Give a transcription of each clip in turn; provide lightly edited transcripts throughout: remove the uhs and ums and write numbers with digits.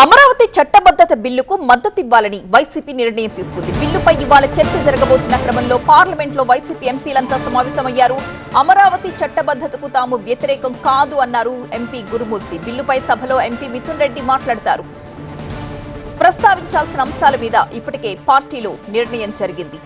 అమరావతి చట్టబద్ధత బిల్లుకు మద్దతివ్వాలని వైసీపీ నిర్ణయం తీసుకుంది. బిల్లుపై ఇవాళ చర్చ జరగబోతున్న క్రమంలో పార్లమెంట్లో వైసీపీ ఎంపీలంతా సమావేశమయ్యారు. అమరావతి చట్టబద్ధతకు తాము వ్యతిరేకం కాదు అన్నారు ఎంపీ గురుమూర్తి. బిల్లుపై సభలో ఎంపీ మిథున్ రెడ్డి మాట్లాడతారు. ప్రస్తావించాల్సిన అంశాల మీద ఇప్పటికే పార్టీలో నిర్ణయం జరిగింది.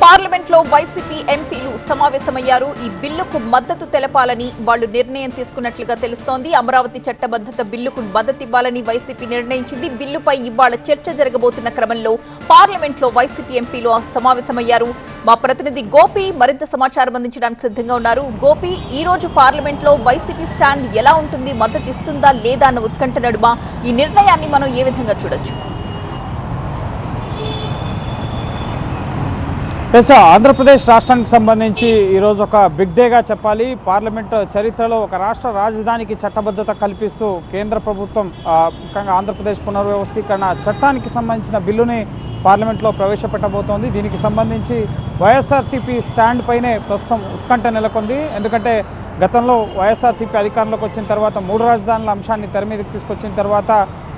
పార్లమెంట్లో వైసీపీ ఎంపీలు సమావేశమయ్యారు. ఈ బిల్లుకు మద్దతు తెలపాలని వాళ్లు నిర్ణయం తీసుకున్నట్లుగా తెలుస్తోంది. అమరావతి చట్టబద్ధత బిల్లుకు మద్దతివ్వాలని వైసీపీ నిర్ణయించింది. బిల్లుపై ఇవాళ చర్చ జరగబోతున్న క్రమంలో పార్లమెంట్లో వైసీపీ ఎంపీలు సమావేశమయ్యారు. మా ప్రతినిధి గోపి మరింత సమాచారం అందించడానికి సిద్ధంగా ఉన్నారు. గోపి, ఈ రోజు పార్లమెంట్లో వైసీపీ స్టాండ్ ఎలా ఉంటుంది? మద్దతు ఇస్తుందా లేదా అన్న ఉత్కంఠ నడుమ ఈ నిర్ణయాన్ని మనం ఏ విధంగా చూడొచ్చు? ఆంధ్రప్రదేశ్ రాష్ట్రానికి సంబంధించి ఈరోజు ఒక బిగ్ డేగా చెప్పాలి. పార్లమెంట్ చరిత్రలో ఒక రాష్ట్ర రాజధానికి చట్టబద్ధత కల్పిస్తూ కేంద్ర ప్రభుత్వం ముఖ్యంగా ఆంధ్రప్రదేశ్ పునర్వ్యవస్థీకరణ చట్టానికి సంబంధించిన బిల్లుని పార్లమెంట్లో ప్రవేశపెట్టబోతోంది. దీనికి సంబంధించి వైఎస్ఆర్సీపీ స్టాండ్ పైనే ప్రస్తుతం ఉత్కంఠ నెలకొంది. ఎందుకంటే గతంలో వైఎస్ఆర్సీపీ అధికారంలోకి వచ్చిన తర్వాత 3 రాజధానుల అంశాన్ని తెర మీదకి తీసుకొచ్చిన తర్వాత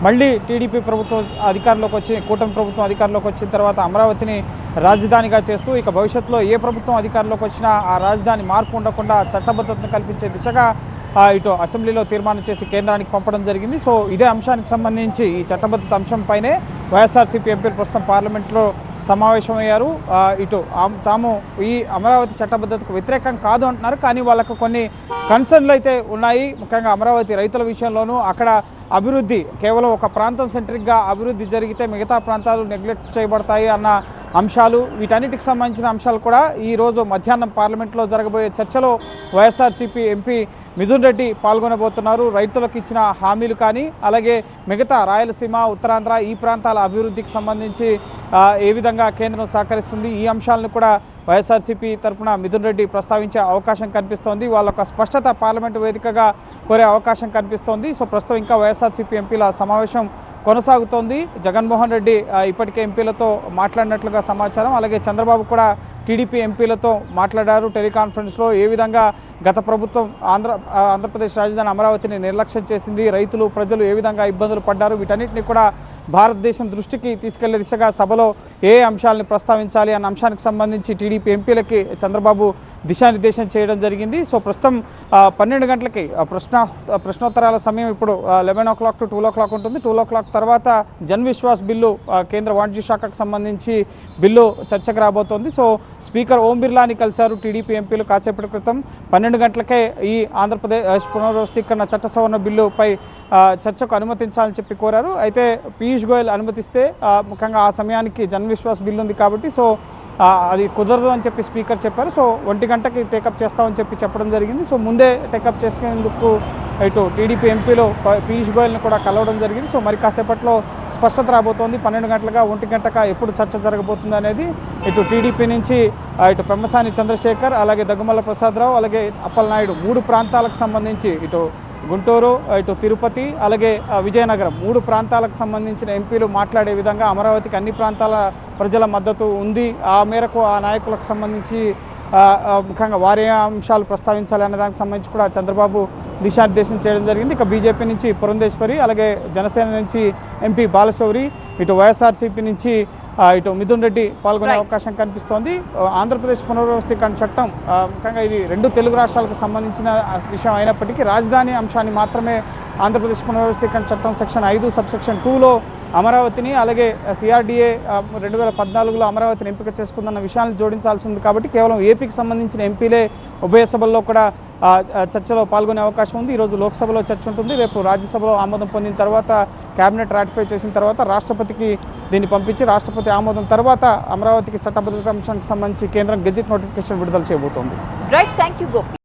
మళ్ళీ టీడీపీ ప్రభుత్వం అధికారంలోకి వచ్చి కూటమి ప్రభుత్వం అధికారంలోకి వచ్చిన తర్వాత అమరావతిని రాజధానిగా చేస్తూ ఇక భవిష్యత్తులో ఏ ప్రభుత్వం అధికారంలోకి వచ్చినా ఆ రాజధాని మార్పు ఉండకుండా చట్టబద్ధతను కల్పించే దిశగా ఇటు అసెంబ్లీలో తీర్మానం చేసి కేంద్రానికి పంపడం జరిగింది. సో ఇదే అంశానికి సంబంధించి ఈ చట్టబద్ధత అంశంపైనే వైఎస్ఆర్సీపీ ఎంపీలు ప్రస్తుతం పార్లమెంట్లో సమావేశమయ్యారు. ఇటు తాము ఈ అమరావతి చట్టబద్ధతకు వ్యతిరేకం కాదు అంటున్నారు. కానీ వాళ్ళకు కొన్ని కన్సర్న్లు అయితే ఉన్నాయి. ముఖ్యంగా అమరావతి రైతుల విషయంలోనూ అక్కడ అభివృద్ధి కేవలం ఒక ప్రాంతం సెంట్రిక్గా అభివృద్ధి జరిగితే మిగతా ప్రాంతాలు నెగ్లెక్ట్ చేయబడతాయి అన్న అంశాలు, వీటన్నిటికి సంబంధించిన అంశాలు కూడా ఈరోజు మధ్యాహ్నం పార్లమెంట్లో జరగబోయే చర్చలో వైఎస్ఆర్సీపీ ఎంపీ మిథున్ రెడ్డి పాల్గొనబోతున్నారు. రైతులకు ఇచ్చిన హామీలు కానీ అలాగే మిగతా రాయలసీమ ఉత్తరాంధ్ర ఈ ప్రాంతాల అభివృద్ధికి సంబంధించి ఏ విధంగా కేంద్రం సహకరిస్తుంది, ఈ అంశాలను కూడా వైఎస్ఆర్సీపీ తరఫున మిథున్ రెడ్డి ప్రస్తావించే అవకాశం కనిపిస్తోంది. వాళ్ళొక స్పష్టత పార్లమెంటు వేదికగా కోరే అవకాశం కనిపిస్తోంది. సో ప్రస్తుతం ఇంకా వైఎస్ఆర్సీపీ ఎంపీల సమావేశం కొనసాగుతోంది. జగన్మోహన్ రెడ్డి ఇప్పటికే ఎంపీలతో మాట్లాడినట్లుగా సమాచారం. అలాగే చంద్రబాబు కూడా టీడీపీ ఎంపీలతో మాట్లాడారు టెలికాన్ఫరెన్స్లో. ఏ విధంగా గత ప్రభుత్వం ఆంధ్రప్రదేశ్ రాజధాని అమరావతిని నిర్లక్ష్యం చేసింది, రైతులు ప్రజలు ఏ విధంగా ఇబ్బందులు పడ్డారు, వీటన్నిటిని కూడా భారతదేశం దృష్టికి తీసుకెళ్లే దిశగా సభలో ఏ అంశాలను ప్రస్తావించాలి అన్న అంశానికి సంబంధించి టీడీపీ ఎంపీలకి చంద్రబాబు దిశానిర్దేశం చేయడం జరిగింది. సో ప్రస్తుతం 12 గంటలకి ప్రశ్నోత్తరాల సమయం ఇప్పుడు 11 o'clock to 2 o'clock ఉంటుంది. 2 o'clock తర్వాత జన్ విశ్వాస్ బిల్లు కేంద్ర వాణిజ్య శాఖకు సంబంధించి బిల్లు చర్చకు రాబోతోంది. సో స్పీకర్ ఓం బిర్లాని కలిశారు టీడీపీ ఎంపీలు కాసేపటి క్రితం. 12 గంటలకే ఈ ఆంధ్రప్రదేశ్ పునర్వ్యవస్థీకరణ చట్ట సవరణ బిల్లుపై చర్చకు అనుమతించాలని చెప్పి కోరారు. అయితే పీయూష్ గోయల్ అనుమతిస్తే ముఖ్యంగా ఆ సమయానికి జన్ విశ్వాస్ బిల్లు ఉంది కాబట్టి సో అది కుదరదు అని చెప్పి స్పీకర్ చెప్పారు. సో 1 గంటకి టేకప్ చేస్తామని చెప్పడం జరిగింది. సో ముందే టేకప్ చేసుకునేందుకు ఇటు టీడీపీ ఎంపీలో పీయూష్ గోయల్ని కూడా కలవడం జరిగింది. సో మరి కాసేపట్లో స్పష్టత రాబోతోంది. 12 గంటలుగా 1 గంటగా ఎప్పుడు చర్చ జరగబోతుంది అనేది ఇటు టీడీపీ నుంచి ఇటు పెమ్మసాని చంద్రశేఖర్, అలాగే దగ్గుమల్ల ప్రసాదరావు, అలాగే అప్పలనాయుడు 3 ప్రాంతాలకు సంబంధించి ఇటు గుంటూరు, ఇటు తిరుపతి, అలాగే విజయనగరం 3 ప్రాంతాలకు సంబంధించిన ఎంపీలు మాట్లాడే విధంగా అమరావతికి అన్ని ప్రాంతాల ప్రజల మద్దతు ఉంది. ఆ మేరకు ఆ నాయకులకు సంబంధించి ముఖ్యంగా వారి అంశాలు ప్రస్తావించాలి అనే దానికి సంబంధించి కూడా చంద్రబాబు దిశానిర్దేశం చేయడం జరిగింది. ఇక బీజేపీ నుంచి పురంధేశ్వరి, అలాగే జనసేన నుంచి ఎంపీ బాలశౌరి, ఇటు వైఎస్ఆర్సీపీ నుంచి ఇటు మిథున్ రెడ్డి పాల్గొనే అవకాశం కనిపిస్తోంది. ఆంధ్రప్రదేశ్ పునర్వ్యవస్థీకరణ చట్టం ముఖ్యంగా ఇది 2 తెలుగు రాష్ట్రాలకు సంబంధించిన విషయం అయినప్పటికీ రాజధాని అంశాన్ని మాత్రమే ఆంధ్రప్రదేశ్ పునర్వ్యవస్థీకరణ చట్టం సెక్షన్ 5 సబ్సెక్షన్ 2లో అమరావతిని అలాగే సిఆర్డీఏ 2014లో అమరావతిని ఎంపిక చేసుకుందన్న విషయాన్ని జోడించాల్సి ఉంది. కాబట్టి కేవలం ఏపీకి సంబంధించిన ఎంపీలే ఉభయ సభల్లో కూడా చర్చలో పాల్గొనే అవకాశం ఉంది. ఈరోజు లోక్సభలో చర్చ ఉంటుంది. రేపు రాజ్యసభలో ఆమోదం పొందిన తర్వాత కేబినెట్ రాటిఫై చేసిన తర్వాత రాష్ట్రపతికి దీన్ని పంపించి రాష్ట్రపతి ఆమోదం తర్వాత అమరావతికి చట్టబద్ధత అంశానికి సంబంధించి కేంద్రం గెజిట్ నోటిఫికేషన్ విడుదల చేయబోతోంది. Right, thank you Gopi.